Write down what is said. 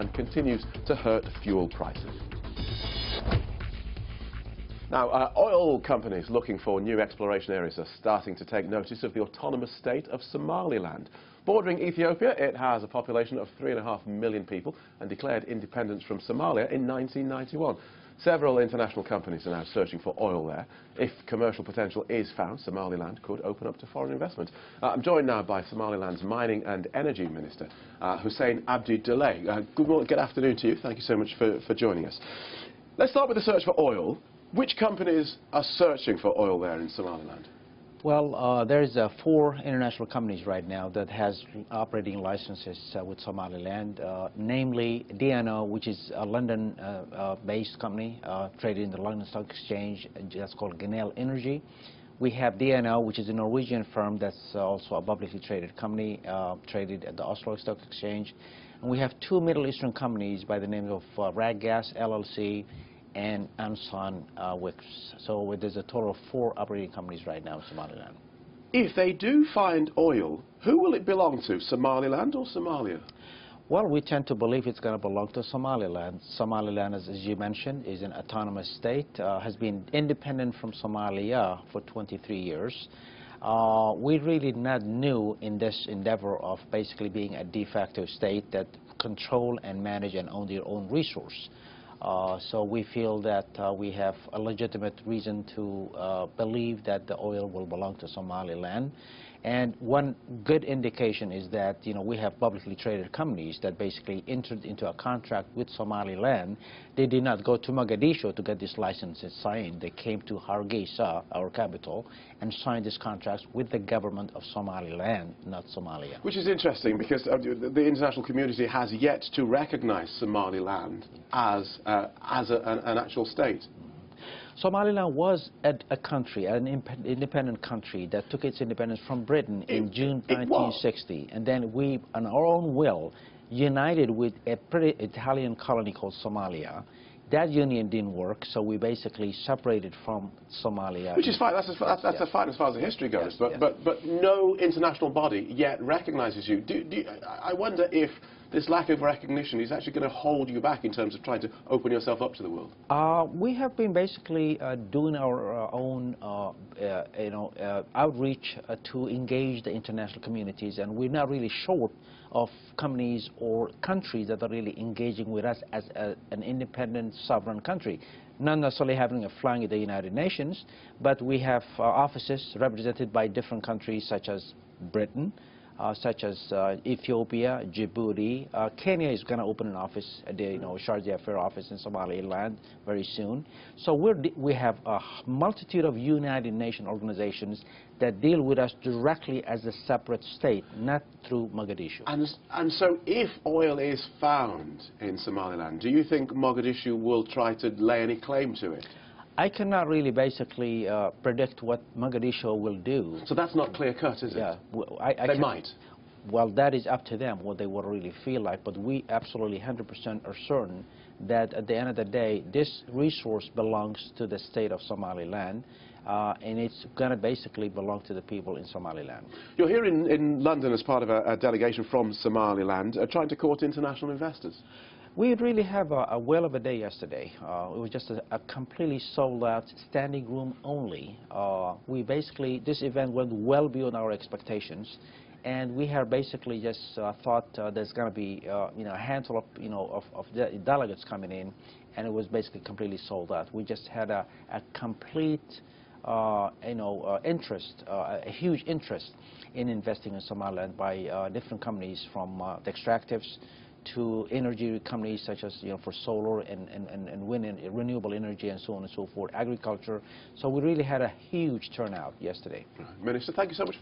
Somaliland continues to hurt fuel prices. Now, oil companies looking for new exploration areas are starting to take notice of the autonomous state of Somaliland. Bordering Ethiopia, it has a population of 3.5 million people and declared independence from Somalia in 1991. Several international companies are now searching for oil there. If commercial potential is found, Somaliland could open up to foreign investment. I'm joined now by Somaliland's Mining and Energy Minister, Hussein Abdi Delay. Good afternoon to you. Thank you so much for joining us. Let's start with the search for oil. Which companies are searching for oil there in Somaliland? Well, there's 4 international companies right now that has operating licenses with Somaliland, namely DNO, which is a London-based company traded in the London Stock Exchange. That's called Genel Energy. We have DNO, which is a Norwegian firm that's also a publicly traded company, traded at the Oslo Stock Exchange. And we have 2 Middle Eastern companies by the name of Raggas LLC and Ansan Wicks. So there's a total of 4 operating companies right now in Somaliland. If they do find oil, who will it belong to, Somaliland or Somalia? Well, we tend to believe it's going to belong to Somaliland. Somaliland, as you mentioned, is an autonomous state, has been independent from Somalia for 23 years. We really not new in this endeavor of basically being a de facto state that control and manage and own their own resource. So we feel that we have a legitimate reason to believe that the oil will belong to Somaliland. And one good indication is that, we have publicly traded companies that basically entered into a contract with Somaliland. They did not go to Mogadishu to get these licenses signed. They came to Hargeisa, our capital, and signed these contracts with the government of Somaliland, not Somalia. Which is interesting because the international community has yet to recognize Somaliland as an actual state. Somaliland was a country, an independent country that took its independence from Britain in June 1960. And then we, on our own will, united with a pretty Italian colony called Somalia. That union didn't work, so we basically separated from Somalia. Which is fine. That's fine as far as the history goes. Yes, but no international body yet recognizes you. I wonder if this lack of recognition is actually going to hold you back in terms of trying to open yourself up to the world. We have been basically doing our own, outreach to engage the international communities, and we're not really short of companies or countries that are really engaging with us as an independent sovereign country. Not necessarily having a flag in the United Nations, but we have offices represented by different countries such as Britain, such as Ethiopia, Djibouti. Kenya is going to open an office, Sharjah Fair office in Somaliland very soon. So we have a multitude of United Nations organizations that deal with us directly as a separate state, not through Mogadishu. And so if oil is found in Somaliland, do you think Mogadishu will try to lay any claim to it? I cannot really basically predict what Mogadishu will do. So that's not clear-cut, is it? Yeah. They might. Well, that is up to them, what they would really feel like. But we absolutely 100% are certain that at the end of the day, this resource belongs to the state of Somaliland, and it's going to basically belong to the people in Somaliland. You're here in London as part of a delegation from Somaliland trying to court international investors. We really have a whale of a day yesterday. It was just a completely sold-out, standing room only. This event went well beyond our expectations, and we have basically just thought there's going to be a handful of delegates coming in, and it was basically completely sold out. We just had a complete interest, a huge interest in investing in Somaliland by different companies, from the extractives to energy companies such as for solar and wind and renewable energy and so on and so forth, agriculture. So we really had a huge turnout yesterday. Minister, thank you so much for